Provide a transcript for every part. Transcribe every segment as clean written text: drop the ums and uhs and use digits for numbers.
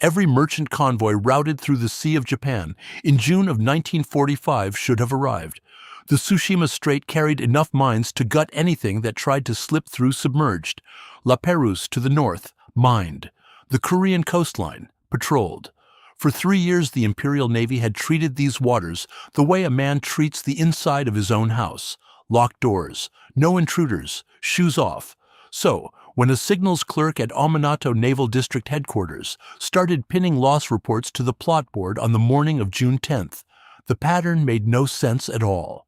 Every merchant convoy routed through the Sea of Japan in June of 1945 should have arrived. The Tsushima Strait carried enough mines to gut anything that tried to slip through submerged. La Pérouse to the north, mined. The Korean coastline, patrolled. For 3 years the Imperial Navy had treated these waters the way a man treats the inside of his own house. Locked doors, no intruders, shoes off. So, when a signals clerk at Ominato Naval District Headquarters started pinning loss reports to the plot board on the morning of June 10th, the pattern made no sense at all.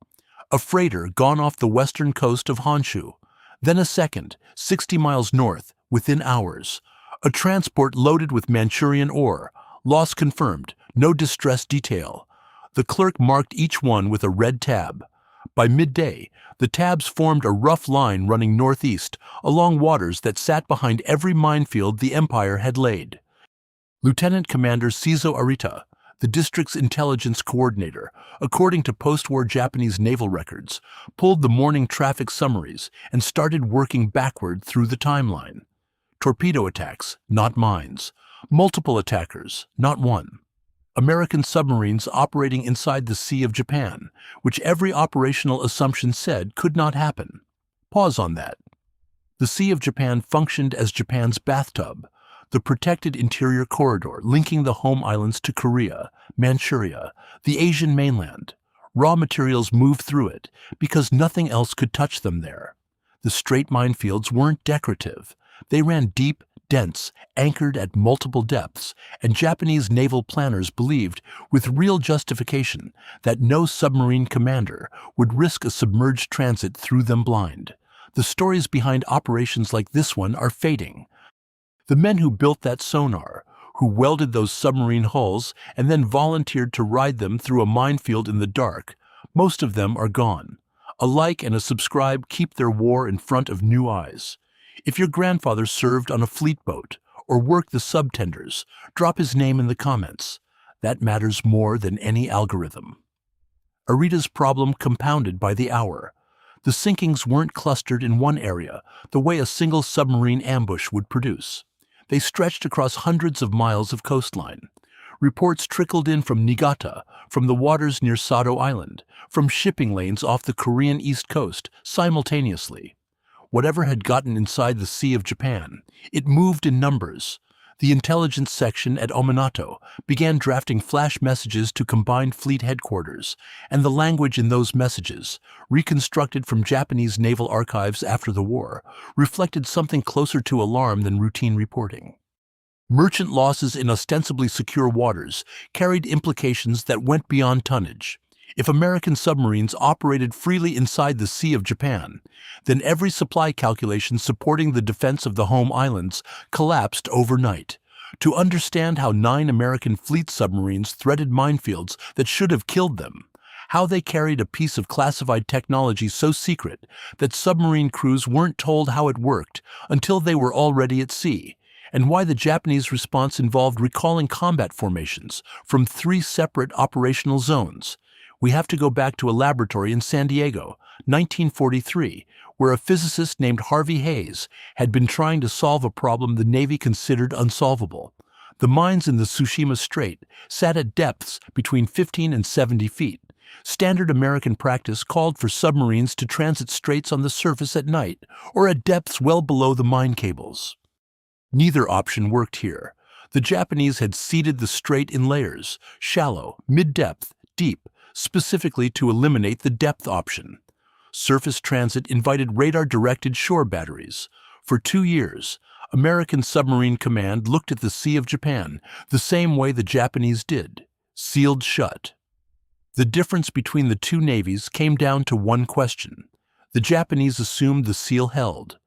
A freighter gone off the western coast of Honshu, then a second, 60 miles north, within hours. A transport loaded with Manchurian ore, loss confirmed, no distress detail. The clerk marked each one with a red tab. By midday, the tabs formed a rough line running northeast along waters that sat behind every minefield the Empire had laid. Lieutenant Commander Seizo Arita, the district's intelligence coordinator, according to post-war Japanese naval records, pulled the morning traffic summaries and started working backward through the timeline. Torpedo attacks, not mines. Multiple attackers, not one. American submarines operating inside the Sea of Japan, which every operational assumption said could not happen. Pause on that. The Sea of Japan functioned as Japan's bathtub, the protected interior corridor linking the home islands to Korea, Manchuria, the Asian mainland. Raw materials moved through it because nothing else could touch them there. The strait minefields weren't decorative. They ran deep, dense, anchored at multiple depths, and Japanese naval planners believed, with real justification, that no submarine commander would risk a submerged transit through them blind. The stories behind operations like this one are fading. The men who built that sonar, who welded those submarine hulls and then volunteered to ride them through a minefield in the dark, most of them are gone. A like and a subscribe keep their war in front of new eyes. If your grandfather served on a fleet boat or worked the subtenders, drop his name in the comments. That matters more than any algorithm. Arita's problem compounded by the hour. The sinkings weren't clustered in one area the way a single submarine ambush would produce. They stretched across hundreds of miles of coastline. Reports trickled in from Niigata, from the waters near Sado Island, from shipping lanes off the Korean east coast, simultaneously. Whatever had gotten inside the Sea of Japan, it moved in numbers. The intelligence section at Ominato began drafting flash messages to combined fleet headquarters, and the language in those messages, reconstructed from Japanese naval archives after the war, reflected something closer to alarm than routine reporting. Merchant losses in ostensibly secure waters carried implications that went beyond tonnage. If American submarines operated freely inside the Sea of Japan, then every supply calculation supporting the defense of the home islands collapsed overnight. To understand how 9 American fleet submarines threaded minefields that should have killed them, how they carried a piece of classified technology so secret that submarine crews weren't told how it worked until they were already at sea, and why the Japanese response involved recalling combat formations from 3 separate operational zones, we have to go back to a laboratory in San Diego, 1943, where a physicist named Harvey Hayes had been trying to solve a problem the Navy considered unsolvable. The mines in the Tsushima Strait sat at depths between 15 and 70 feet. Standard American practice called for submarines to transit straits on the surface at night or at depths well below the mine cables. Neither option worked here. The Japanese had seeded the strait in layers, shallow, mid-depth, deep, specifically to eliminate the depth option. Surface transit invited radar-directed shore batteries. For 2 years, American Submarine Command looked at the Sea of Japan the same way the Japanese did, sealed shut. The difference between the two navies came down to one question. The Japanese assumed the seal held.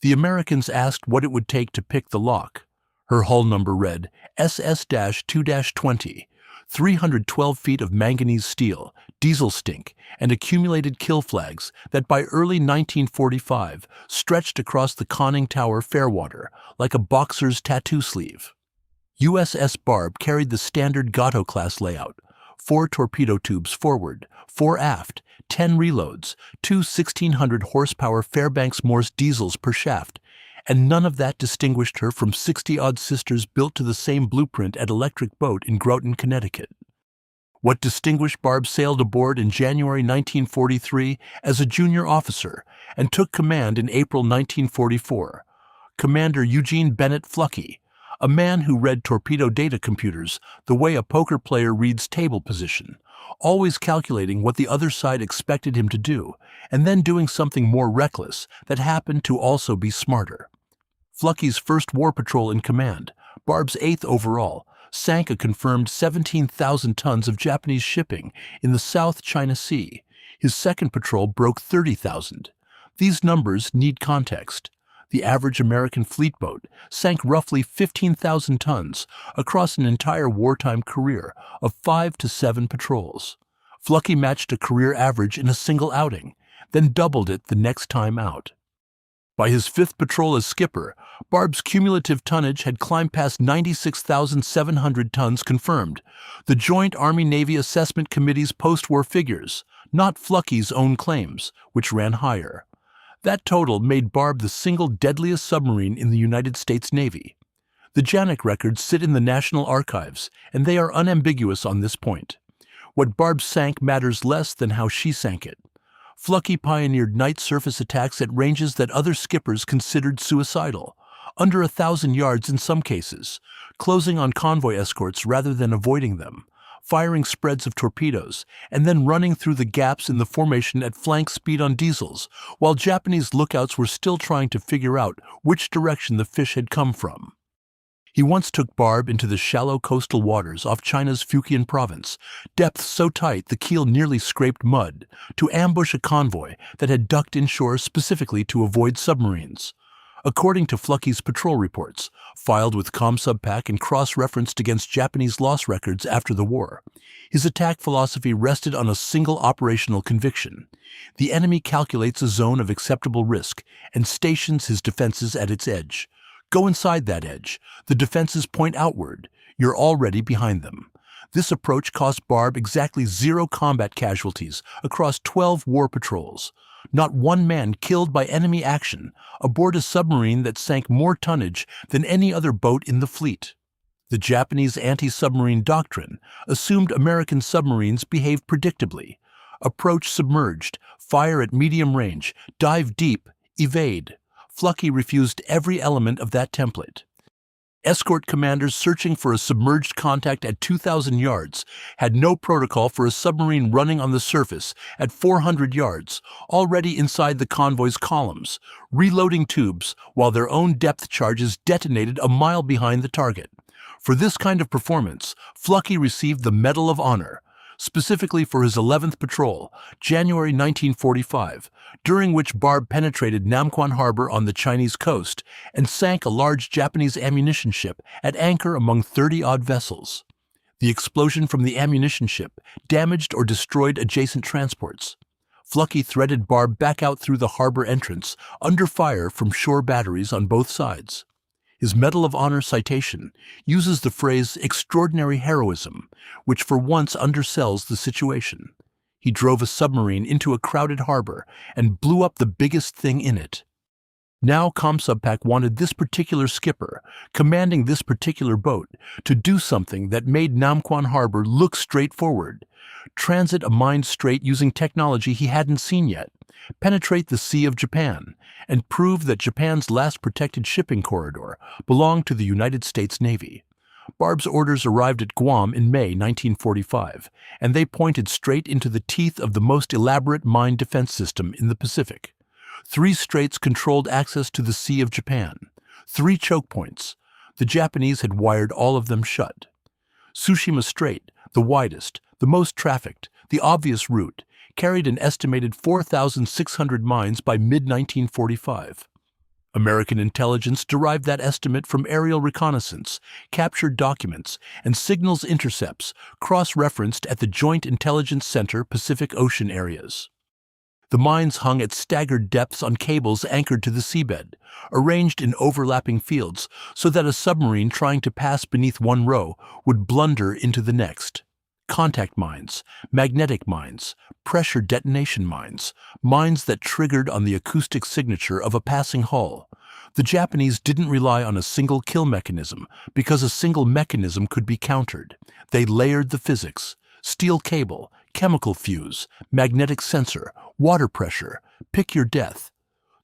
The Americans asked what it would take to pick the lock. Her hull number read SS-2-20. 312 feet of manganese steel, diesel stink, and accumulated kill flags that by early 1945 stretched across the conning tower fairwater like a boxer's tattoo sleeve. USS Barb carried the standard Gato-class layout, 4 torpedo tubes forward, 4 aft, 10 reloads, 2 1,600 horsepower Fairbanks Morse diesels per shaft, and none of that distinguished her from 60-odd sisters built to the same blueprint at Electric Boat in Groton, Connecticut. What distinguished Barb sailed aboard in January 1943 as a junior officer and took command in April 1944. Commander Eugene Fluckey, a man who read torpedo data computers the way a poker player reads table position, always calculating what the other side expected him to do, and then doing something more reckless that happened to also be smarter. Fluckey's first war patrol in command, Barb's 8th overall, sank a confirmed 17,000 tons of Japanese shipping in the South China Sea. His second patrol broke 30,000. These numbers need context. The average American fleet boat sank roughly 15,000 tons across an entire wartime career of 5 to 7 patrols. Fluckey matched a career average in a single outing, then doubled it the next time out. By his 5th patrol as skipper, Barb's cumulative tonnage had climbed past 96,700 tons confirmed, the Joint Army-Navy Assessment Committee's post-war figures, not Fluckey's own claims, which ran higher. That total made Barb the single deadliest submarine in the United States Navy. The JANAC records sit in the National Archives, and they are unambiguous on this point. What Barb sank matters less than how she sank it. Fluckey pioneered night surface attacks at ranges that other skippers considered suicidal, under 1,000 yards in some cases, closing on convoy escorts rather than avoiding them, firing spreads of torpedoes, and then running through the gaps in the formation at flank speed on diesels, while Japanese lookouts were still trying to figure out which direction the fish had come from. He once took Barb into the shallow coastal waters off China's Fujian province, depth so tight the keel nearly scraped mud, to ambush a convoy that had ducked inshore specifically to avoid submarines. According to Fluckey's patrol reports, filed with ComSubPac and cross-referenced against Japanese loss records after the war, his attack philosophy rested on a single operational conviction. The enemy calculates a zone of acceptable risk and stations his defenses at its edge. Go inside that edge. The defenses point outward. You're already behind them. This approach cost Barb exactly 0 combat casualties across 12 war patrols. Not one man killed by enemy action aboard a submarine that sank more tonnage than any other boat in the fleet. The Japanese anti-submarine doctrine assumed American submarines behaved predictably. Approach submerged, fire at medium range, dive deep, evade. Fluckey refused every element of that template. Escort commanders searching for a submerged contact at 2,000 yards had no protocol for a submarine running on the surface at 400 yards, already inside the convoy's columns, reloading tubes while their own depth charges detonated a mile behind the target. For this kind of performance, Fluckey received the Medal of Honor, specifically for his 11th patrol, January 1945, during which Barb penetrated Namquan Harbor on the Chinese coast and sank a large Japanese ammunition ship at anchor among 30-odd vessels. The explosion from the ammunition ship damaged or destroyed adjacent transports. Fluckey threaded Barb back out through the harbor entrance, under fire from shore batteries on both sides. His Medal of Honor citation uses the phrase extraordinary heroism, which for once undersells the situation. He drove a submarine into a crowded harbor and blew up the biggest thing in it. Now ComSubPac wanted this particular skipper, commanding this particular boat, to do something that made Namquan Harbor look straightforward. Transit a mined strait using technology he hadn't seen yet, penetrate the Sea of Japan, and prove that Japan's last protected shipping corridor belonged to the United States Navy. Barb's orders arrived at Guam in May 1945, and they pointed straight into the teeth of the most elaborate mine defense system in the Pacific. 3 straits controlled access to the Sea of Japan. 3 chokepoints. The Japanese had wired all of them shut. Tsushima Strait, the widest, the most trafficked, the obvious route, carried an estimated 4,600 mines by mid-1945. American intelligence derived that estimate from aerial reconnaissance, captured documents, and signals intercepts cross-referenced at the Joint Intelligence Center Pacific Ocean areas. The mines hung at staggered depths on cables anchored to the seabed, arranged in overlapping fields so that a submarine trying to pass beneath one row would blunder into the next. Contact mines, magnetic mines, pressure detonation mines, mines that triggered on the acoustic signature of a passing hull, The Japanese didn't rely on a single kill mechanism because a single mechanism could be countered. They layered the physics: steel cable, chemical fuse, magnetic sensor, water pressure, pick your death.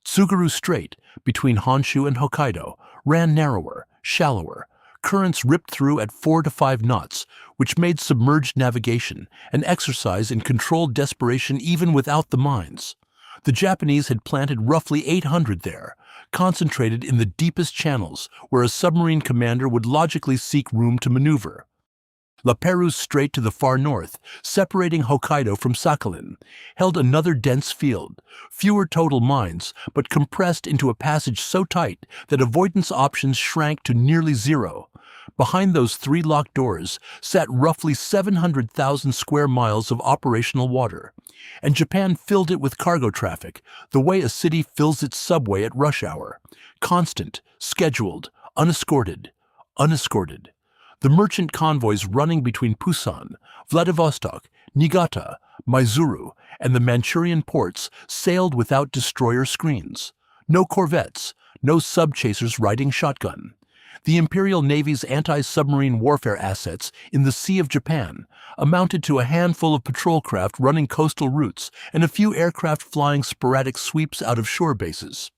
Tsugaru Strait, between Honshu and Hokkaido, ran narrower, shallower. Currents ripped through at 4 to 5 knots, which made submerged navigation an exercise in controlled desperation even without the mines. The Japanese had planted roughly 800 there, concentrated in the deepest channels where a submarine commander would logically seek room to maneuver. La Perouse Strait to the far north, separating Hokkaido from Sakhalin, held another dense field, fewer total mines, but compressed into a passage so tight that avoidance options shrank to nearly zero. Behind those 3 locked doors sat roughly 700,000 square miles of operational water, and Japan filled it with cargo traffic, the way a city fills its subway at rush hour: constant, scheduled, unescorted. The merchant convoys running between Pusan, Vladivostok, Niigata, Maizuru, and the Manchurian ports sailed without destroyer screens. No corvettes, no sub-chasers riding shotgun. The Imperial Navy's anti-submarine warfare assets in the Sea of Japan amounted to a handful of patrol craft running coastal routes and a few aircraft flying sporadic sweeps out of shore bases.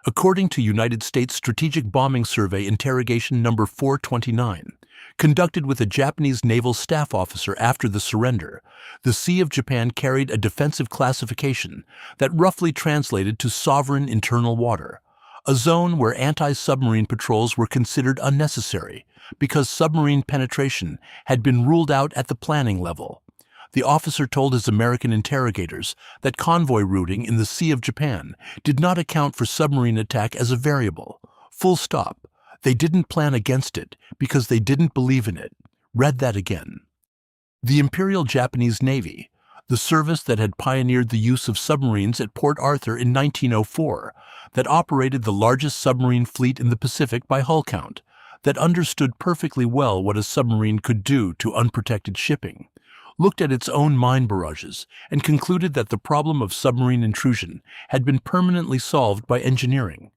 According to United States Strategic Bombing Survey Interrogation Number 429, conducted with a Japanese naval staff officer after the surrender, the Sea of Japan carried a defensive classification that roughly translated to sovereign internal water, a zone where anti-submarine patrols were considered unnecessary because submarine penetration had been ruled out at the planning level. The officer told his American interrogators that convoy routing in the Sea of Japan did not account for submarine attack as a variable. Full stop. They didn't plan against it because they didn't believe in it. Read that again. The Imperial Japanese Navy, the service that had pioneered the use of submarines at Port Arthur in 1904, that operated the largest submarine fleet in the Pacific by hull count, that understood perfectly well what a submarine could do to unprotected shipping, looked at its own mine barrages and concluded that the problem of submarine intrusion had been permanently solved by engineering.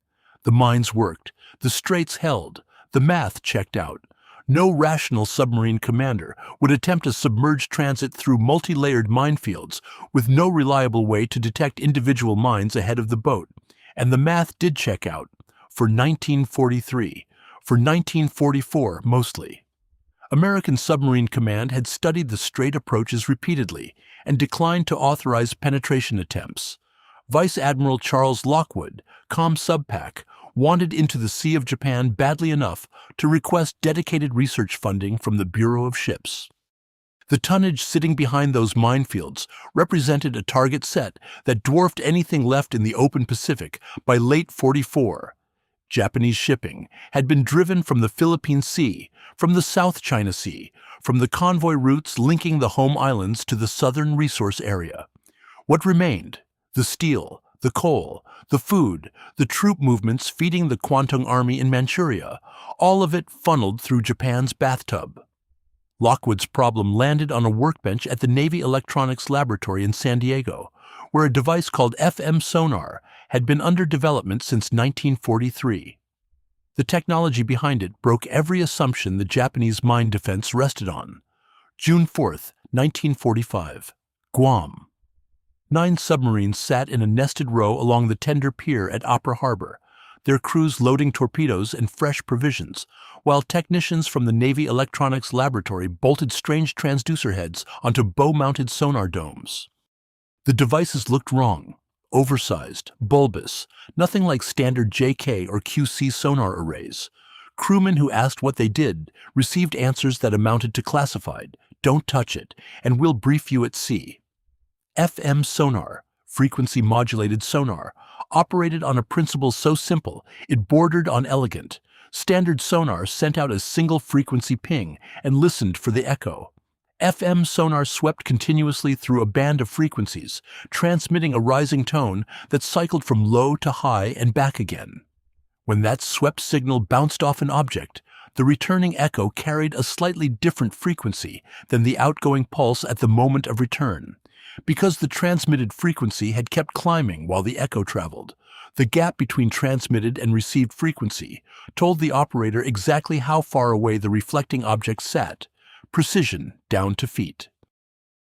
The mines worked, the straits held, the math checked out. No rational submarine commander would attempt a submerged transit through multi-layered minefields with no reliable way to detect individual mines ahead of the boat. And the math did check out, for 1943, for 1944 mostly. American Submarine Command had studied the strait approaches repeatedly and declined to authorize penetration attempts. Vice Admiral Charles Lockwood, ComSubPac, wanted into the Sea of Japan badly enough to request dedicated research funding from the Bureau of Ships. The tonnage sitting behind those minefields represented a target set that dwarfed anything left in the open Pacific by late '44. Japanese shipping had been driven from the Philippine Sea, from the South China Sea, from the convoy routes linking the home islands to the southern resource area. What remained? The steel, the coal, the food, the troop movements feeding the Kwantung Army in Manchuria, all of it funneled through Japan's bathtub. Lockwood's problem landed on a workbench at the Navy Electronics Laboratory in San Diego, where a device called FM sonar had been under development since 1943. The technology behind it broke every assumption the Japanese mine defense rested on. June 4, 1945, Guam. 9 submarines sat in a nested row along the tender pier at Opera Harbor, their crews loading torpedoes and fresh provisions, while technicians from the Navy Electronics Laboratory bolted strange transducer heads onto bow-mounted sonar domes. The devices looked wrong, oversized, bulbous, nothing like standard JK or QC sonar arrays. Crewmen who asked what they did received answers that amounted to classified, "Don't touch it, and we'll brief you at sea." FM sonar, frequency-modulated sonar, operated on a principle so simple it bordered on elegant. Standard sonar sent out a single frequency ping and listened for the echo. FM sonar swept continuously through a band of frequencies, transmitting a rising tone that cycled from low to high and back again. When that swept signal bounced off an object, the returning echo carried a slightly different frequency than the outgoing pulse at the moment of return. Because the transmitted frequency had kept climbing while the echo traveled, The gap between transmitted and received frequency told the operator exactly how far away the reflecting object sat, precision down to feet.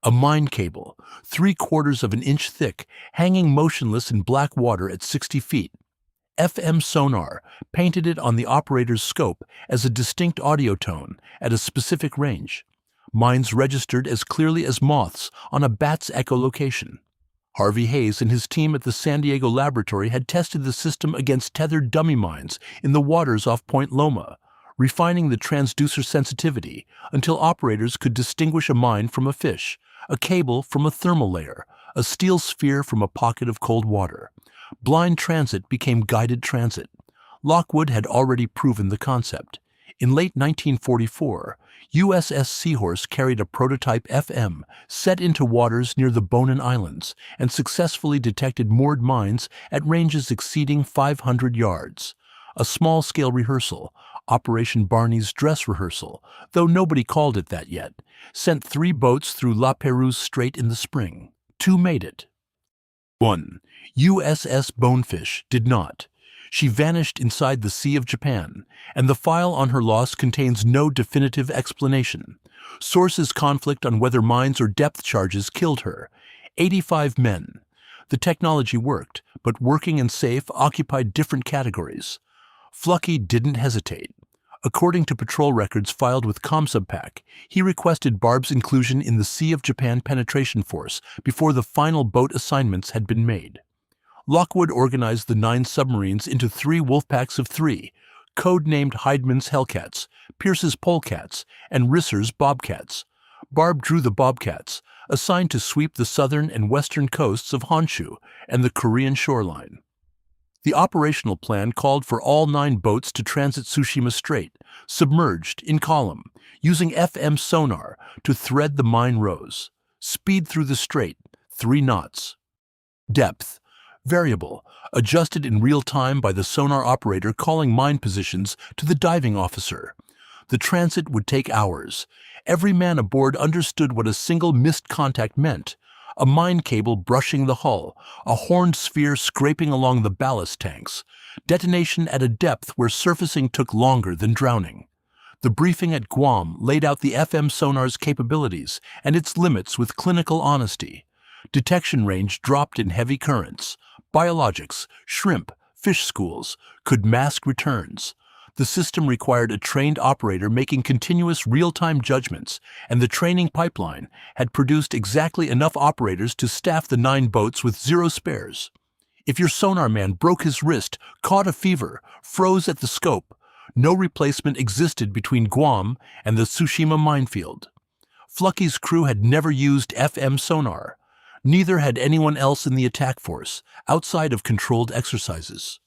A mine cable, 3/4 of an inch thick, hanging motionless in black water at 60 feet. FM sonar painted it on the operator's scope as a distinct audio tone at a specific range. Mines registered as clearly as moths on a bat's echolocation. Harvey Hayes and his team at the San Diego laboratory had tested the system against tethered dummy mines in the waters off Point Loma, refining the transducer sensitivity until operators could distinguish a mine from a fish, a cable from a thermal layer, a steel sphere from a pocket of cold water. Blind transit became guided transit. Lockwood had already proven the concept. In late 1944, USS Seahorse carried a prototype FM set into waters near the Bonin Islands and successfully detected moored mines at ranges exceeding 500 yards. A small-scale rehearsal, Operation Barney's dress rehearsal, though nobody called it that yet, sent 3 boats through La Perouse Strait in the spring. 2 made it. 1. USS Bonefish did not. She vanished inside the Sea of Japan, and the file on her loss contains no definitive explanation. Sources conflict on whether mines or depth charges killed her. 85 men. The technology worked, but working and safe occupied different categories. Fluckey didn't hesitate. According to patrol records filed with ComSubPac, he requested Barb's inclusion in the Sea of Japan penetration force before the final boat assignments had been made. Lockwood organized the 9 submarines into 3 wolfpacks of 3, code-named Heidmann's Hellcats, Pierce's Polecats, and Risser's Bobcats. Barb drew the Bobcats, assigned to sweep the southern and western coasts of Honshu and the Korean shoreline. The operational plan called for all 9 boats to transit Tsushima Strait, submerged in column, using FM sonar to thread the mine rows. Speed through the strait, 3 knots. Depth, variable, adjusted in real time by the sonar operator calling mine positions to the diving officer. The transit would take hours. Every man aboard understood what a single missed contact meant. A mine cable brushing the hull, a horned sphere scraping along the ballast tanks, detonation at a depth where surfacing took longer than drowning. The briefing at Guam laid out the FM sonar's capabilities and its limits with clinical honesty. Detection range dropped in heavy currents. Biologics, shrimp, fish schools could mask returns. The system required a trained operator making continuous real-time judgments, and the training pipeline had produced exactly enough operators to staff the 9 boats with 0 spares. If your sonar man broke his wrist, caught a fever, froze at the scope, no replacement existed between Guam and the Tsushima minefield. Fluckey's crew had never used FM sonar. Neither had anyone else in the attack force, outside of controlled exercises.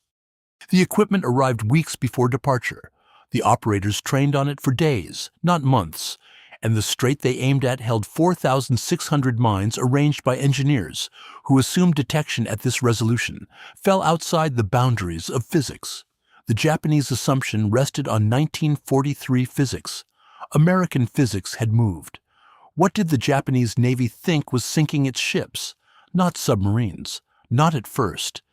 The equipment arrived weeks before departure. The operators trained on it for days, not months, and the strait they aimed at held 4,600 mines arranged by engineers who assumed detection at this resolution fell outside the boundaries of physics. The Japanese assumption rested on 1943 physics. American physics had moved. What did the Japanese Navy think was sinking its ships? Not submarines. Not at first.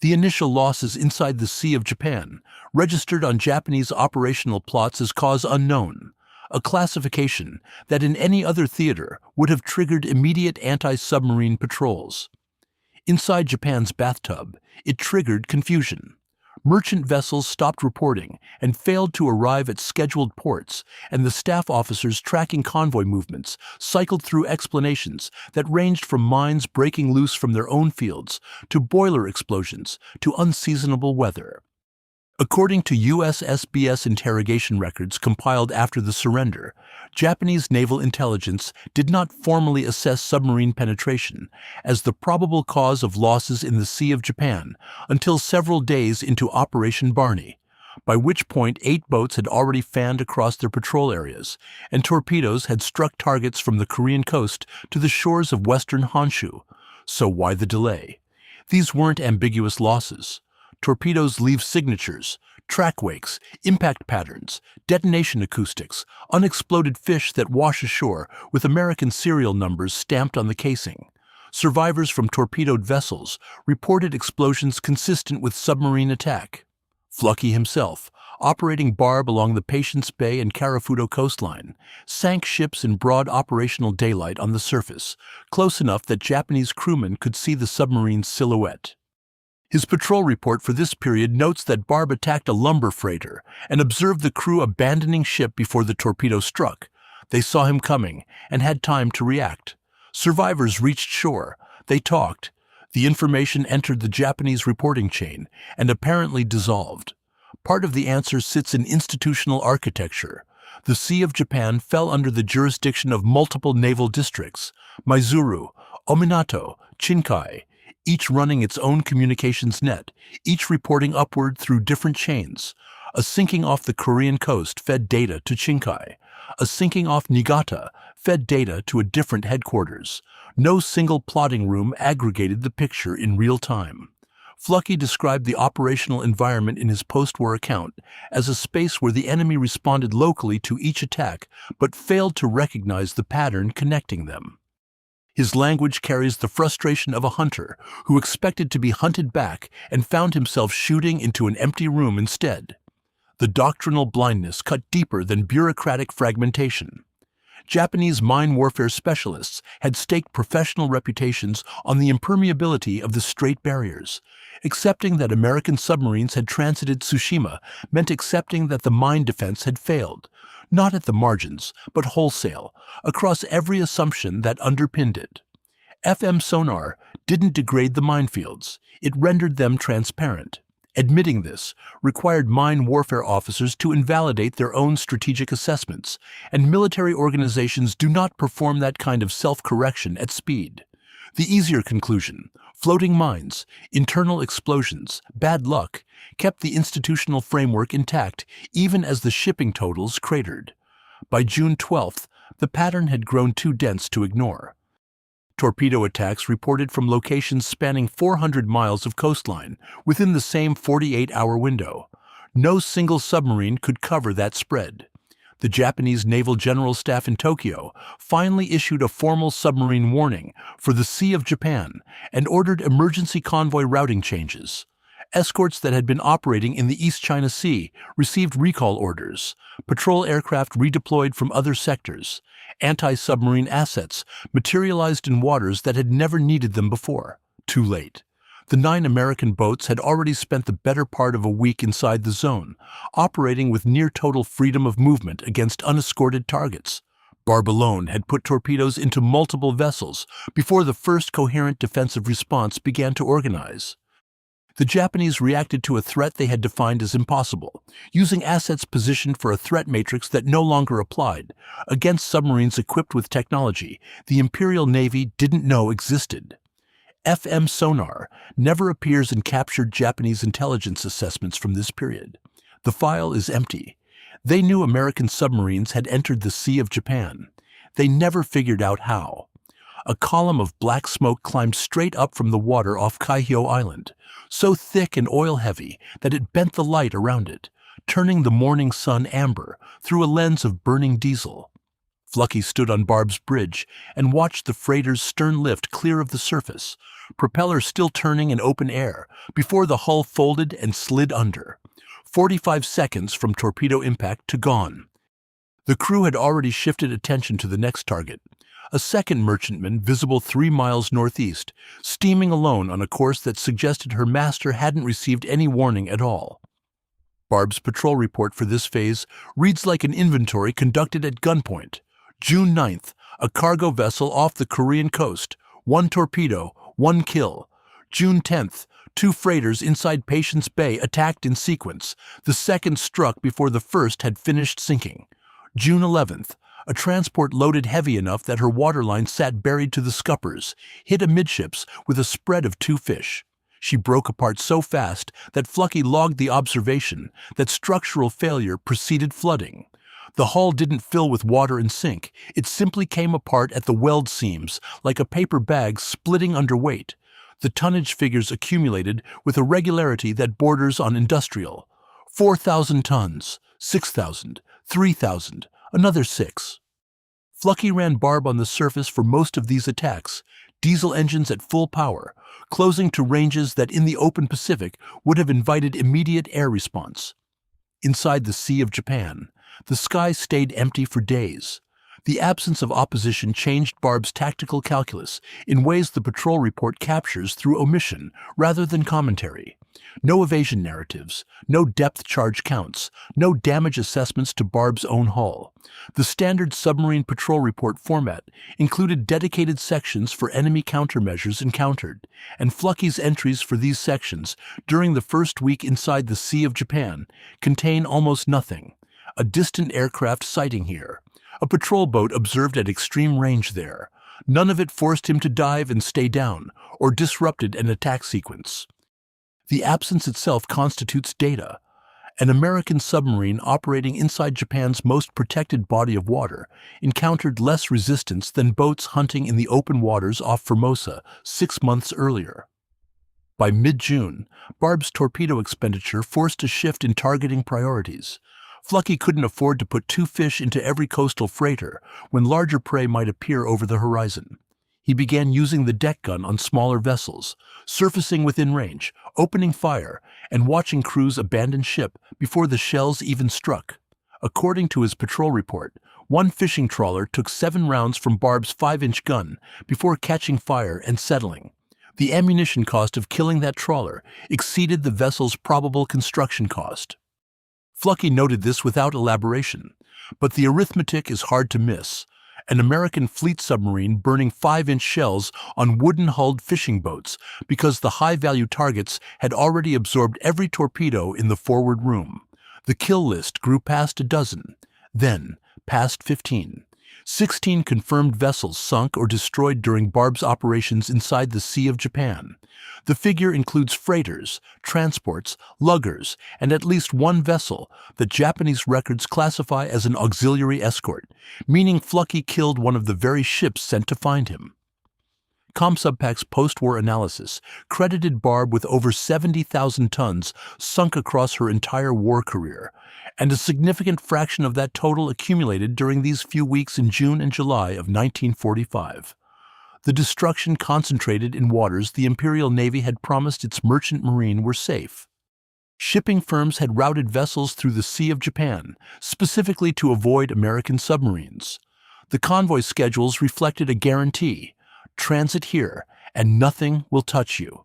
The initial losses inside the Sea of Japan, registered on Japanese operational plots as cause unknown, a classification that in any other theater would have triggered immediate anti-submarine patrols. Inside Japan's bathtub, it triggered confusion. Merchant vessels stopped reporting and failed to arrive at scheduled ports, and the staff officers tracking convoy movements cycled through explanations that ranged from mines breaking loose from their own fields to boiler explosions to unseasonable weather. According to USSBS interrogation records compiled after the surrender, Japanese naval intelligence did not formally assess submarine penetration as the probable cause of losses in the Sea of Japan until several days into Operation Barney, by which point 8 boats had already fanned across their patrol areas, and torpedoes had struck targets from the Korean coast to the shores of western Honshu. So why the delay? These weren't ambiguous losses. Torpedoes leave signatures, track wakes, impact patterns, detonation acoustics, unexploded fish that wash ashore with American serial numbers stamped on the casing. Survivors from torpedoed vessels reported explosions consistent with submarine attack. Fluckey himself, operating Barb along the Patience Bay and Karafuto coastline, sank ships in broad operational daylight on the surface, close enough that Japanese crewmen could see the submarine's silhouette. His patrol report for this period notes that Barb attacked a lumber freighter and observed the crew abandoning ship before the torpedo struck. They saw him coming and had time to react. Survivors reached shore. They talked. The information entered the Japanese reporting chain and apparently dissolved. Part of the answer sits in institutional architecture. The Sea of Japan fell under the jurisdiction of multiple naval districts, Maizuru, Ominato, Chinkai, each running its own communications net, each reporting upward through different chains. A sinking off the Korean coast fed data to Chinkai. A sinking off Niigata fed data to a different headquarters. No single plotting room aggregated the picture in real time. Fluckey described the operational environment in his post-war account as a space where the enemy responded locally to each attack but failed to recognize the pattern connecting them. His language carries the frustration of a hunter who expected to be hunted back and found himself shooting into an empty room instead. The doctrinal blindness cut deeper than bureaucratic fragmentation. Japanese mine warfare specialists had staked professional reputations on the impermeability of the strait barriers. Accepting that American submarines had transited Tsushima meant accepting that the mine defense had failed, not at the margins, but wholesale, across every assumption that underpinned it. FM sonar didn't degrade the minefields, it rendered them transparent. Admitting this required mine warfare officers to invalidate their own strategic assessments, and military organizations do not perform that kind of self-correction at speed. The easier conclusion, floating mines, internal explosions, bad luck, kept the institutional framework intact even as the shipping totals cratered. By June 12th, the pattern had grown too dense to ignore. Torpedo attacks reported from locations spanning 400 miles of coastline within the same 48-hour window. No single submarine could cover that spread. The Japanese Naval General Staff in Tokyo finally issued a formal submarine warning for the Sea of Japan and ordered emergency convoy routing changes. Escorts that had been operating in the East China Sea received recall orders, patrol aircraft redeployed from other sectors, anti-submarine assets materialized in waters that had never needed them before. Too late. The 9 American boats had already spent the better part of a week inside the zone, operating with near-total freedom of movement against unescorted targets. Barb alone had put torpedoes into multiple vessels before the first coherent defensive response began to organize. The Japanese reacted to a threat they had defined as impossible, using assets positioned for a threat matrix that no longer applied, against submarines equipped with technology the Imperial Navy didn't know existed. FM sonar never appears in captured Japanese intelligence assessments from this period. The file is empty. They knew American submarines had entered the Sea of Japan. They never figured out how. A column of black smoke climbed straight up from the water off Kaihyo Island, so thick and oil-heavy that it bent the light around it, turning the morning sun amber through a lens of burning diesel. Fluckey stood on Barb's bridge and watched the freighter's stern lift clear of the surface, propeller still turning in open air, before the hull folded and slid under. 45 seconds from torpedo impact to gone. The crew had already shifted attention to the next target. A second merchantman visible 3 miles northeast, steaming alone on a course that suggested her master hadn't received any warning at all. Barb's patrol report for this phase reads like an inventory conducted at gunpoint. June 9th, a cargo vessel off the Korean coast, 1 torpedo, 1 kill. June 10th, 2 freighters inside Patience Bay attacked in sequence. The second struck before the first had finished sinking. June 11th, a transport loaded heavy enough that her waterline sat buried to the scuppers, hit amidships with a spread of 2 fish. She broke apart so fast that Fluckey logged the observation that structural failure preceded flooding. The hull didn't fill with water and sink, it simply came apart at the weld seams like a paper bag splitting under weight. The tonnage figures accumulated with a regularity that borders on industrial. 4,000 tons, 6,000, 3,000, another 6. Fluckey ran Barb on the surface for most of these attacks, diesel engines at full power, closing to ranges that in the open Pacific would have invited immediate air response. Inside the Sea of Japan, the sky stayed empty for days. The absence of opposition changed Barb's tactical calculus in ways the patrol report captures through omission rather than commentary. No evasion narratives, no depth charge counts, no damage assessments to Barb's own hull. The standard submarine patrol report format included dedicated sections for enemy countermeasures encountered, and Fluckey's entries for these sections during the first week inside the Sea of Japan contain almost nothing. A distant aircraft sighting here, a patrol boat observed at extreme range there. None of it forced him to dive and stay down or disrupted an attack sequence. The absence itself constitutes data. An American submarine operating inside Japan's most protected body of water encountered less resistance than boats hunting in the open waters off Formosa 6 months earlier. By mid-June, Barb's torpedo expenditure forced a shift in targeting priorities. Fluckey couldn't afford to put 2 fish into every coastal freighter when larger prey might appear over the horizon. He began using the deck gun on smaller vessels, surfacing within range, opening fire, and watching crews abandon ship before the shells even struck. According to his patrol report, one fishing trawler took 7 rounds from Barb's 5-inch gun before catching fire and settling. The ammunition cost of killing that trawler exceeded the vessel's probable construction cost. Fluckey noted this without elaboration, but the arithmetic is hard to miss. An American fleet submarine burning 5-inch shells on wooden-hulled fishing boats because the high-value targets had already absorbed every torpedo in the forward room. The kill list grew past a dozen, then past 15. 16 confirmed vessels sunk or destroyed during Barb's operations inside the Sea of Japan. The figure includes freighters, transports, luggers, and at least one vessel that Japanese records classify as an auxiliary escort, meaning Fluckey killed one of the very ships sent to find him. ComSubPac's post-war analysis credited Barb with over 70,000 tons sunk across her entire war career, and a significant fraction of that total accumulated during these few weeks in June and July of 1945. The destruction concentrated in waters the Imperial Navy had promised its merchant marine were safe. Shipping firms had routed vessels through the Sea of Japan, specifically to avoid American submarines. The convoy schedules reflected a guarantee: transit here, and nothing will touch you.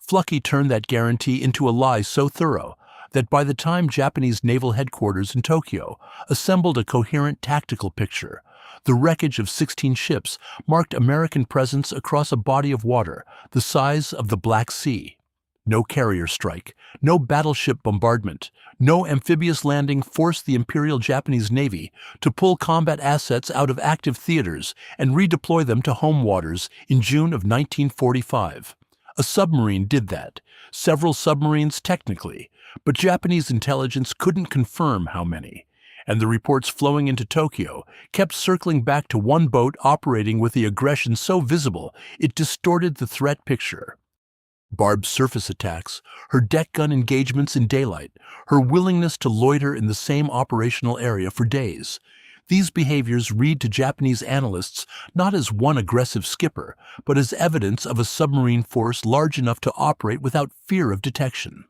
Fluckey turned that guarantee into a lie so thorough that by the time Japanese naval headquarters in Tokyo assembled a coherent tactical picture, the wreckage of 16 ships marked American presence across a body of water the size of the Black Sea. No carrier strike, no battleship bombardment, no amphibious landing forced the Imperial Japanese Navy to pull combat assets out of active theaters and redeploy them to home waters in June of 1945. A submarine did that, several submarines technically, but Japanese intelligence couldn't confirm how many, and the reports flowing into Tokyo kept circling back to one boat operating with the aggression so visible it distorted the threat picture. Barb's surface attacks, her deck gun engagements in daylight, her willingness to loiter in the same operational area for days. These behaviors read to Japanese analysts not as one aggressive skipper, but as evidence of a submarine force large enough to operate without fear of detection.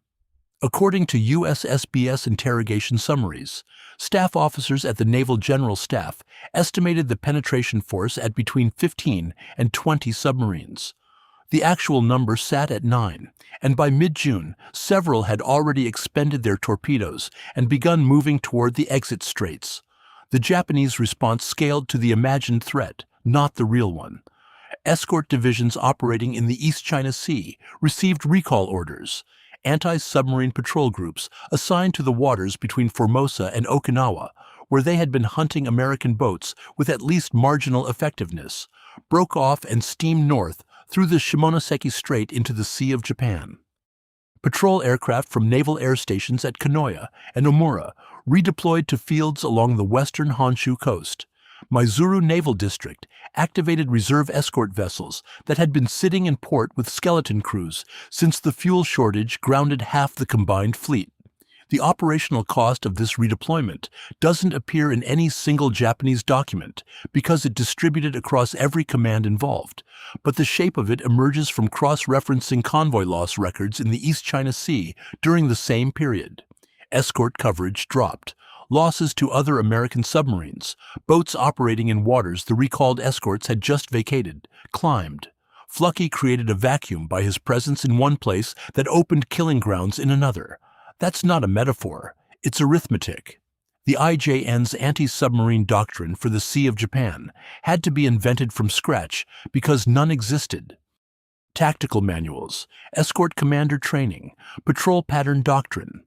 According to USSBS interrogation summaries, staff officers at the Naval General Staff estimated the penetration force at between 15 and 20 submarines. The actual number sat at 9, and by mid-June, several had already expended their torpedoes and begun moving toward the exit straits. The Japanese response scaled to the imagined threat, not the real one. Escort divisions operating in the East China Sea received recall orders. Anti-submarine patrol groups assigned to the waters between Formosa and Okinawa, where they had been hunting American boats with at least marginal effectiveness, broke off and steamed north through the Shimonoseki Strait into the Sea of Japan. Patrol aircraft from naval air stations at Kanoya and Omura redeployed to fields along the western Honshu coast. Maizuru Naval District activated reserve escort vessels that had been sitting in port with skeleton crews since the fuel shortage grounded half the combined fleet. The operational cost of this redeployment doesn't appear in any single Japanese document because it distributed across every command involved, but the shape of it emerges from cross-referencing convoy loss records in the East China Sea during the same period. Escort coverage dropped. Losses to other American submarines, boats operating in waters the recalled escorts had just vacated, climbed. Fluckey created a vacuum by his presence in one place that opened killing grounds in another. That's not a metaphor, it's arithmetic. The IJN's anti-submarine doctrine for the Sea of Japan had to be invented from scratch because none existed. Tactical manuals, escort commander training, patrol pattern doctrine.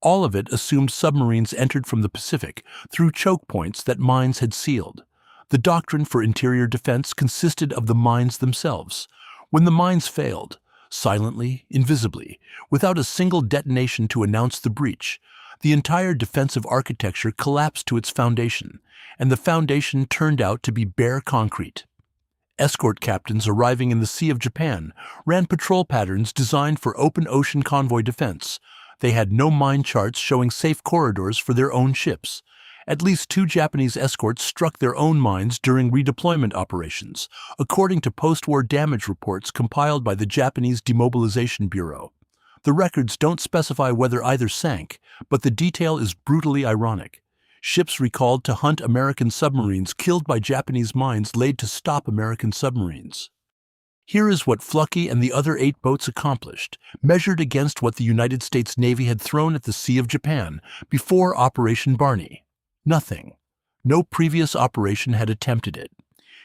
All of it assumed submarines entered from the Pacific through chokepoints that mines had sealed. The doctrine for interior defense consisted of the mines themselves. When the mines failed, silently, invisibly, without a single detonation to announce the breach, the entire defensive architecture collapsed to its foundation, and the foundation turned out to be bare concrete. Escort captains arriving in the Sea of Japan ran patrol patterns designed for open ocean convoy defense. They had no mine charts showing safe corridors for their own ships. At least 2 Japanese escorts struck their own mines during redeployment operations, according to post-war damage reports compiled by the Japanese Demobilization Bureau. The records don't specify whether either sank, but the detail is brutally ironic. Ships recalled to hunt American submarines killed by Japanese mines laid to stop American submarines. Here is what Fluckey and the other 8 boats accomplished, measured against what the United States Navy had thrown at the Sea of Japan before Operation Barney. Nothing. No previous operation had attempted it.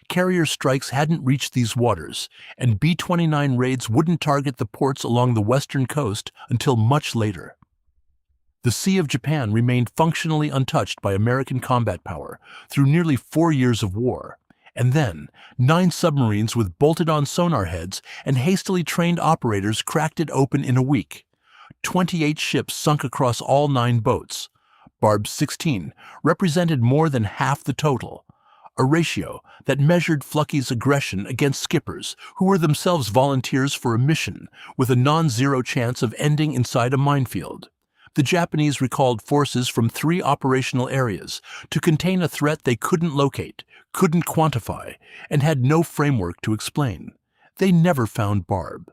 Carrier strikes hadn't reached these waters, and B-29 raids wouldn't target the ports along the western coast until much later. The Sea of Japan remained functionally untouched by American combat power through nearly 4 years of war. And then, 9 submarines with bolted-on sonar heads and hastily trained operators cracked it open in a week. 28 ships sunk across all 9 boats. Barb 16 represented more than half the total, a ratio that measured Fluckey's aggression against skippers who were themselves volunteers for a mission with a non-zero chance of ending inside a minefield. The Japanese recalled forces from 3 operational areas to contain a threat they couldn't locate, couldn't quantify, and had no framework to explain. They never found Barb.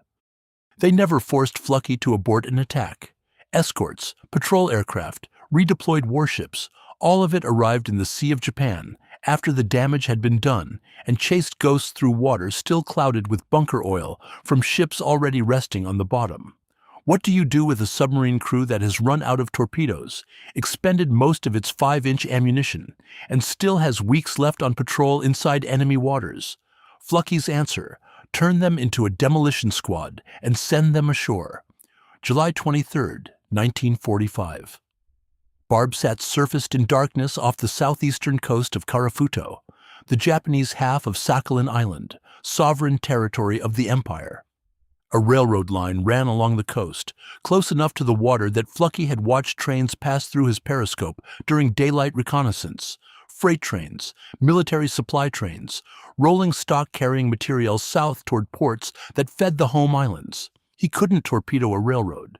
They never forced Fluckey to abort an attack. Escorts, patrol aircraft, redeployed warships, all of it arrived in the Sea of Japan after the damage had been done and chased ghosts through water still clouded with bunker oil from ships already resting on the bottom. What do you do with a submarine crew that has run out of torpedoes, expended most of its 5-inch ammunition, and still has weeks left on patrol inside enemy waters? Fluckey's answer: turn them into a demolition squad and send them ashore. July 23, 1945. Barbsat surfaced in darkness off the southeastern coast of Karafuto, the Japanese half of Sakhalin Island, sovereign territory of the empire. A railroad line ran along the coast, close enough to the water that Fluckey had watched trains pass through his periscope during daylight reconnaissance. Freight trains, military supply trains, rolling stock carrying material south toward ports that fed the home islands. He couldn't torpedo a railroad.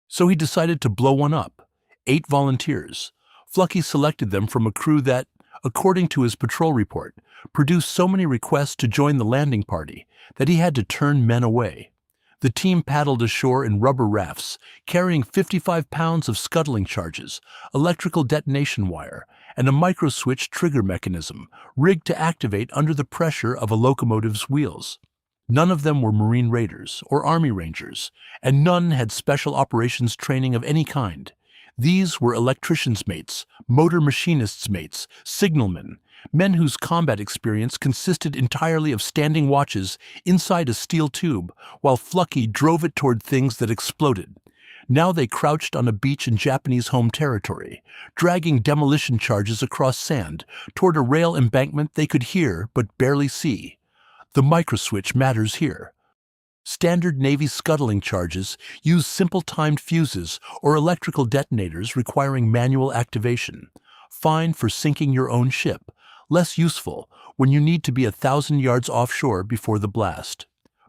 So he decided to blow one up. 8 volunteers. Fluckey selected them from a crew that, according to his patrol report, produced so many requests to join the landing party that he had to turn men away. The team paddled ashore in rubber rafts, carrying 55 pounds of scuttling charges, electrical detonation wire, and a microswitch trigger mechanism rigged to activate under the pressure of a locomotive's wheels. None of them were Marine Raiders or Army Rangers, and none had special operations training of any kind. These were electricians' mates, motor machinists' mates, signalmen, men whose combat experience consisted entirely of standing watches inside a steel tube while Fluckey drove it toward things that exploded. Now they crouched on a beach in Japanese home territory, dragging demolition charges across sand toward a rail embankment they could hear but barely see. The microswitch matters here. Standard Navy scuttling charges use simple timed fuses or electrical detonators requiring manual activation. Fine for sinking your own ship, less useful when you need to be 1,000 yards offshore before the blast.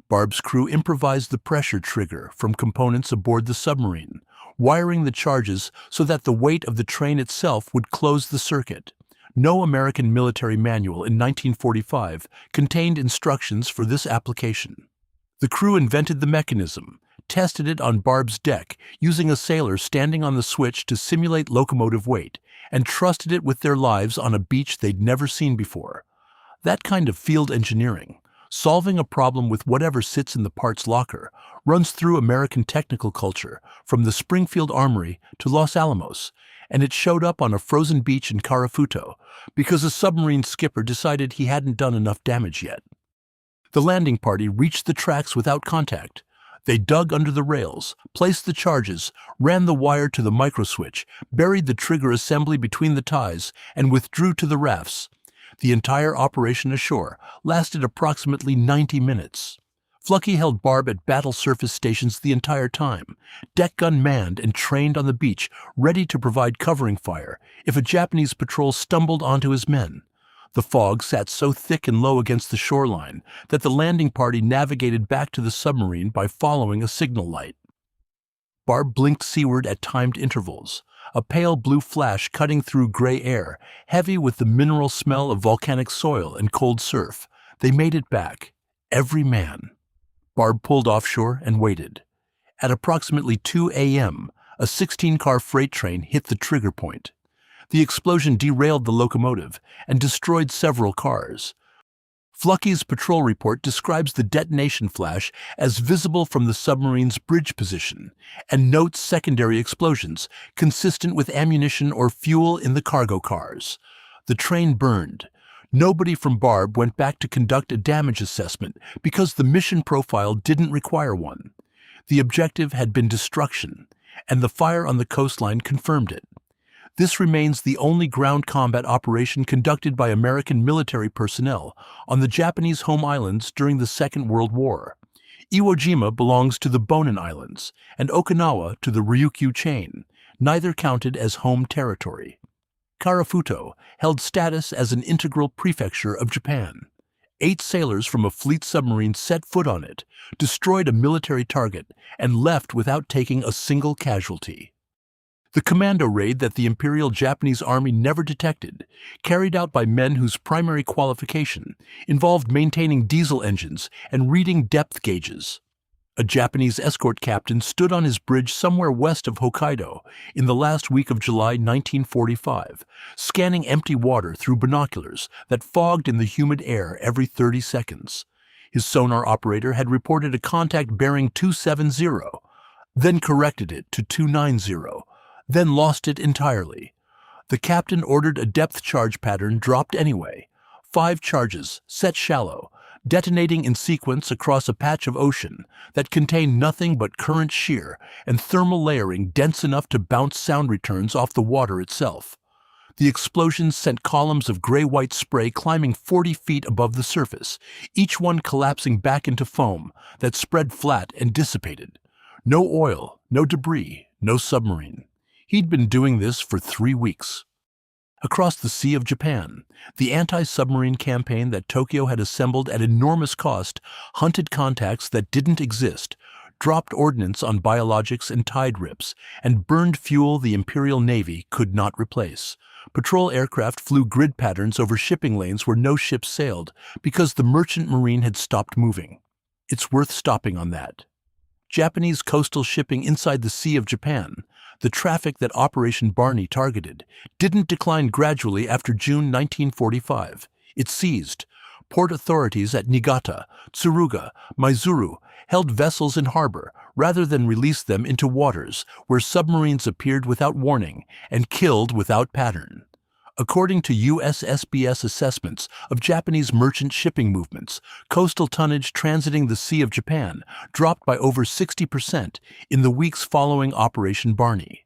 Barb's crew improvised the pressure trigger from components aboard the submarine, wiring the charges so that the weight of the train itself would close the circuit. No American military manual in 1945 contained instructions for this application. The crew invented the mechanism, tested it on Barb's deck using a sailor standing on the switch to simulate locomotive weight, and trusted it with their lives on a beach they'd never seen before. That kind of field engineering, solving a problem with whatever sits in the parts locker, runs through American technical culture, from the Springfield Armory to Los Alamos, and it showed up on a frozen beach in Karafuto because a submarine skipper decided he hadn't done enough damage yet. The landing party reached the tracks without contact. They dug under the rails, placed the charges, ran the wire to the microswitch, buried the trigger assembly between the ties, and withdrew to the rafts. The entire operation ashore lasted approximately 90 minutes. Fluckey held Barb at battle surface stations the entire time, deck gun manned and trained on the beach, ready to provide covering fire if a Japanese patrol stumbled onto his men. The fog sat so thick and low against the shoreline that the landing party navigated back to the submarine by following a signal light. Barb blinked seaward at timed intervals, a pale blue flash cutting through gray air, heavy with the mineral smell of volcanic soil and cold surf. They made it back, every man. Barb pulled offshore and waited. At approximately 2 a.m., a 16-car freight train hit the trigger point. The explosion derailed the locomotive and destroyed several cars. Fluckey's patrol report describes the detonation flash as visible from the submarine's bridge position and notes secondary explosions consistent with ammunition or fuel in the cargo cars. The train burned. Nobody from Barb went back to conduct a damage assessment because the mission profile didn't require one. The objective had been destruction, and the fire on the coastline confirmed it. This remains the only ground combat operation conducted by American military personnel on the Japanese home islands during the Second World War. Iwo Jima belongs to the Bonin Islands, and Okinawa to the Ryukyu chain, neither counted as home territory. Karafuto held status as an integral prefecture of Japan. 8 sailors from a fleet submarine set foot on it, destroyed a military target, and left without taking a single casualty. The commando raid that the Imperial Japanese Army never detected, carried out by men whose primary qualification involved maintaining diesel engines and reading depth gauges. A Japanese escort captain stood on his bridge somewhere west of Hokkaido in the last week of July 1945, scanning empty water through binoculars that fogged in the humid air every 30 seconds. His sonar operator had reported a contact bearing 270, then corrected it to 290, then lost it entirely. The captain ordered a depth charge pattern dropped anyway. 5 charges, set shallow, detonating in sequence across a patch of ocean that contained nothing but current shear and thermal layering dense enough to bounce sound returns off the water itself. The explosions sent columns of gray-white spray climbing 40 feet above the surface, each one collapsing back into foam that spread flat and dissipated. No oil, no debris, no submarine. He'd been doing this for 3 weeks. Across the Sea of Japan, the anti-submarine campaign that Tokyo had assembled at enormous cost hunted contacts that didn't exist, dropped ordnance on biologics and tide rips, and burned fuel the Imperial Navy could not replace. Patrol aircraft flew grid patterns over shipping lanes where no ships sailed because the merchant marine had stopped moving. It's worth stopping on that. Japanese coastal shipping inside the Sea of Japan, the traffic that Operation Barney targeted, didn't decline gradually after June 1945. It ceased. Port authorities at Niigata, Tsuruga, Maizuru held vessels in harbor rather than release them into waters where submarines appeared without warning and killed without pattern. According to USSBS assessments of Japanese merchant shipping movements, coastal tonnage transiting the Sea of Japan dropped by over 60% in the weeks following Operation Barney.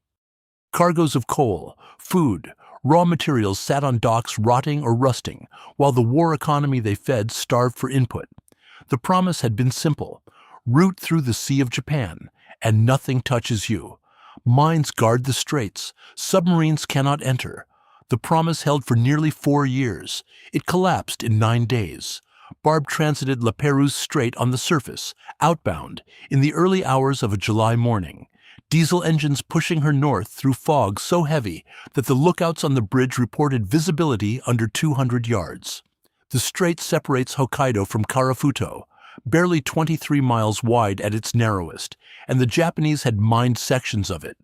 Cargoes of coal, food, raw materials sat on docks rotting or rusting, while the war economy they fed starved for input. The promise had been simple: route through the Sea of Japan, and nothing touches you. Mines guard the straits. Submarines cannot enter. The promise held for nearly 4 years. It collapsed in 9 days. Barb transited La Pérouse Strait on the surface, outbound, in the early hours of a July morning. diesel engines pushing her north through fog so heavy that the lookouts on the bridge reported visibility under 200 yards. The strait separates Hokkaido from Karafuto, barely 23 miles wide at its narrowest, and the Japanese had mined sections of it.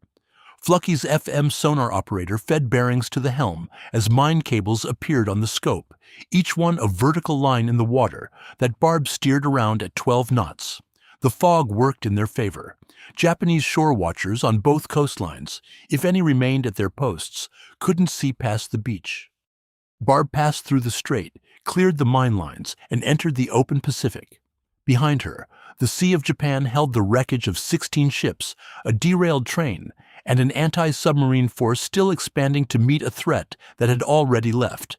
Fluckey's FM sonar operator fed bearings to the helm as mine cables appeared on the scope, each one a vertical line in the water that Barb steered around at 12 knots. The fog worked in their favor. Japanese shore watchers on both coastlines, if any remained at their posts, couldn't see past the beach. Barb passed through the strait, cleared the mine lines, and entered the open Pacific. Behind her, the Sea of Japan held the wreckage of 16 ships, a derailed train, and an anti-submarine force still expanding to meet a threat that had already left.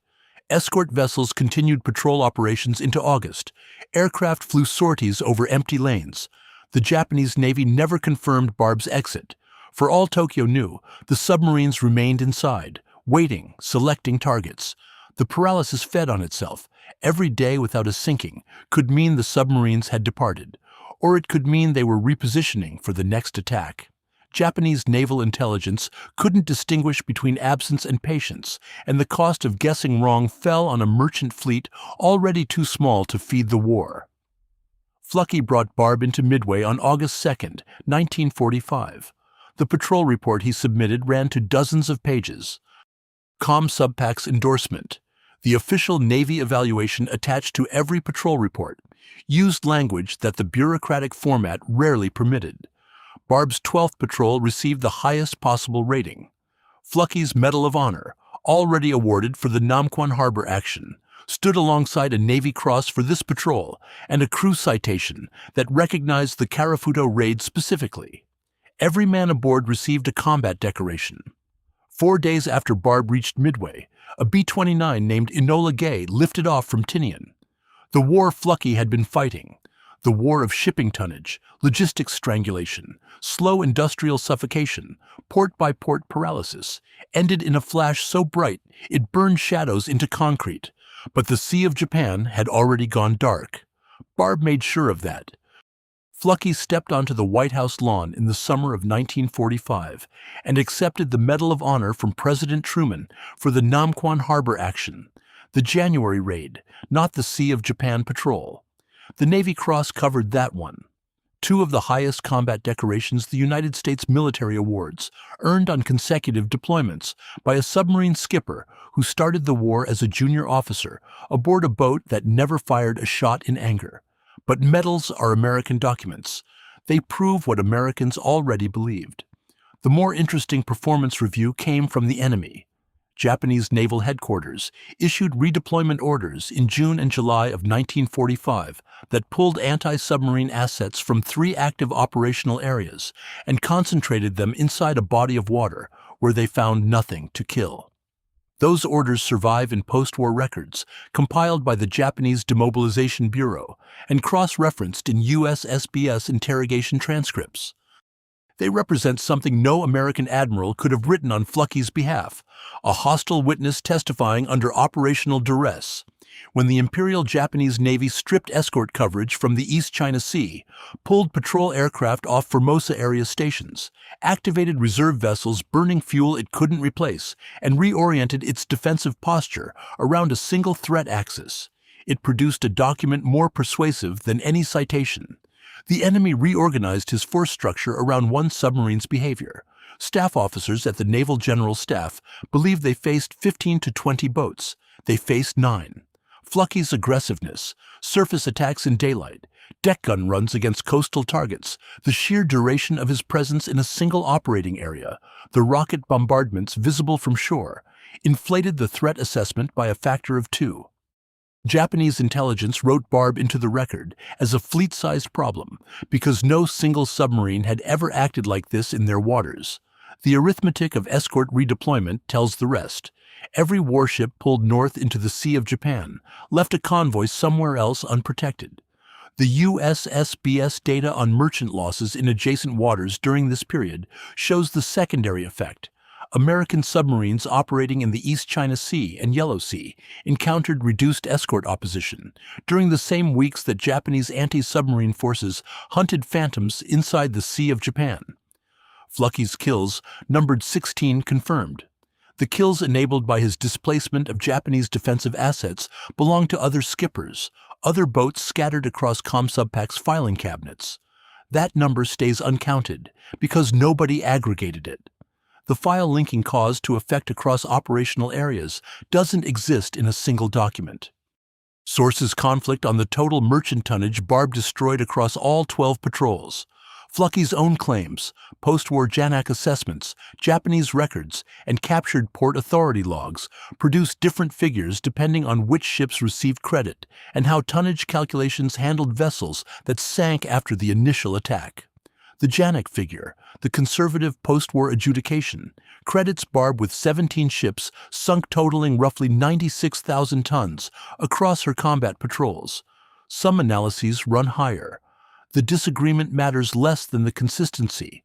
Escort vessels continued patrol operations into August. Aircraft flew sorties over empty lanes. The Japanese Navy never confirmed Barb's exit. For all Tokyo knew, the submarines remained inside, waiting, selecting targets. The paralysis fed on itself. Every day without a sinking could mean the submarines had departed, or it could mean they were repositioning for the next attack. Japanese naval intelligence couldn't distinguish between absence and patience, and the cost of guessing wrong fell on a merchant fleet already too small to feed the war. Fluckey brought Barb into Midway on August 2, 1945. The patrol report he submitted ran to dozens of pages. ComSubPac's endorsement, the official Navy evaluation attached to every patrol report, used language that the bureaucratic format rarely permitted. Barb's 12th patrol received the highest possible rating. Fluckey's Medal of Honor, already awarded for the Namquan Harbor action, stood alongside a Navy Cross for this patrol and a crew citation that recognized the Karafuto raid specifically. Every man aboard received a combat decoration. 4 days after Barb reached Midway, a B-29 named Enola Gay lifted off from Tinian. The war Fluckey had been fighting, the war of shipping tonnage, logistics strangulation, slow industrial suffocation, port-by-port paralysis, ended in a flash so bright it burned shadows into concrete. But the Sea of Japan had already gone dark. Barb made sure of that. Fluckey stepped onto the White House lawn in the summer of 1945 and accepted the Medal of Honor from President Truman for the Namquan Harbor action, the January raid, not the Sea of Japan patrol. The Navy Cross covered that one. 2 of the highest combat decorations the United States military awards, earned on consecutive deployments by a submarine skipper who started the war as a junior officer aboard a boat that never fired a shot in anger. But medals are American documents. They prove what Americans already believed. The more interesting performance review came from the enemy. Japanese Naval Headquarters issued redeployment orders in June and July of 1945 that pulled anti-submarine assets from 3 active operational areas and concentrated them inside a body of water where they found nothing to kill. Those orders survive in post-war records compiled by the Japanese Demobilization Bureau and cross-referenced in USSBS interrogation transcripts. They represent something no American admiral could have written on Fluckey's behalf, a hostile witness testifying under operational duress. When the Imperial Japanese Navy stripped escort coverage from the East China Sea, pulled patrol aircraft off Formosa area stations, activated reserve vessels burning fuel it couldn't replace, and reoriented its defensive posture around a single threat axis, it produced a document more persuasive than any citation. The enemy reorganized his force structure around one submarine's behavior. Staff officers at the Naval General Staff believed they faced 15 to 20 boats. They faced 9. Fluckey's aggressiveness, surface attacks in daylight, deck gun runs against coastal targets, the sheer duration of his presence in a single operating area, the rocket bombardments visible from shore, inflated the threat assessment by a factor of 2. Japanese intelligence wrote Barb into the record as a fleet-sized problem because no single submarine had ever acted like this in their waters. The arithmetic of escort redeployment tells the rest. Every warship pulled north into the Sea of Japan left a convoy somewhere else unprotected. The USSBS data on merchant losses in adjacent waters during this period shows the secondary effect. American submarines operating in the East China Sea and Yellow Sea encountered reduced escort opposition during the same weeks that Japanese anti-submarine forces hunted phantoms inside the Sea of Japan. Fluckey's kills numbered 16 confirmed. The kills enabled by his displacement of Japanese defensive assets belonged to other skippers, other boats scattered across ComSubPac's filing cabinets. That number stays uncounted because nobody aggregated it. The file linking cause to effect across operational areas doesn't exist in a single document. Sources conflict on the total merchant tonnage Barb destroyed across all 12 patrols. Fluckey's own claims, post-war JANAC assessments, Japanese records, and captured port authority logs produce different figures depending on which ships received credit and how tonnage calculations handled vessels that sank after the initial attack. The JANAC figure, the conservative post-war adjudication, credits Barb with 17 ships sunk totaling roughly 96,000 tons across her combat patrols. Some analyses run higher. The disagreement matters less than the consistency.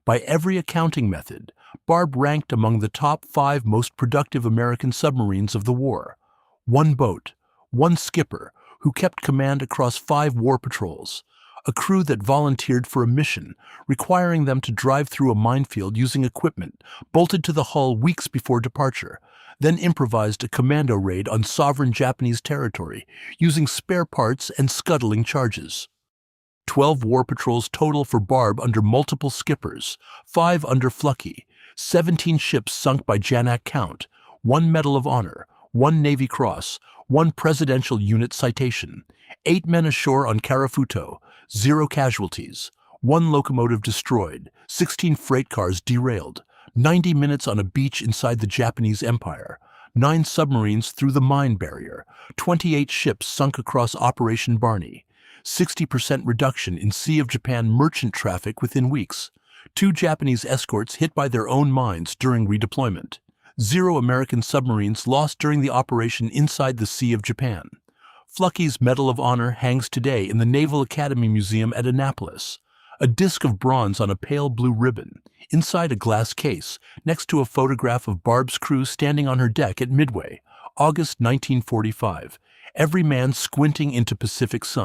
By every accounting method, Barb ranked among the top 5 most productive American submarines of the war. One boat, one skipper, who kept command across 5 war patrols. A crew that volunteered for a mission, requiring them to drive through a minefield using equipment bolted to the hull weeks before departure, then improvised a commando raid on sovereign Japanese territory using spare parts and scuttling charges. 12 war patrols total for Barb under multiple skippers, 5 under Fluckey, 17 ships sunk by JANAC count, 1 Medal of Honor, 1 Navy Cross, 1 Presidential Unit Citation, 8 men ashore on Karafuto, 0 casualties, 1 locomotive destroyed, 16 freight cars derailed, 90 minutes on a beach inside the Japanese Empire, 9 submarines through the mine barrier, 28 ships sunk across Operation Barney, 60% reduction in Sea of Japan merchant traffic within weeks, 2 Japanese escorts hit by their own mines during redeployment, 0 American submarines lost during the operation inside the Sea of Japan. Fluckey's Medal of Honor hangs today in the Naval Academy Museum at Annapolis, a disc of bronze on a pale blue ribbon, inside a glass case, next to a photograph of Barb's crew standing on her deck at Midway, August 1945, every man squinting into Pacific sun.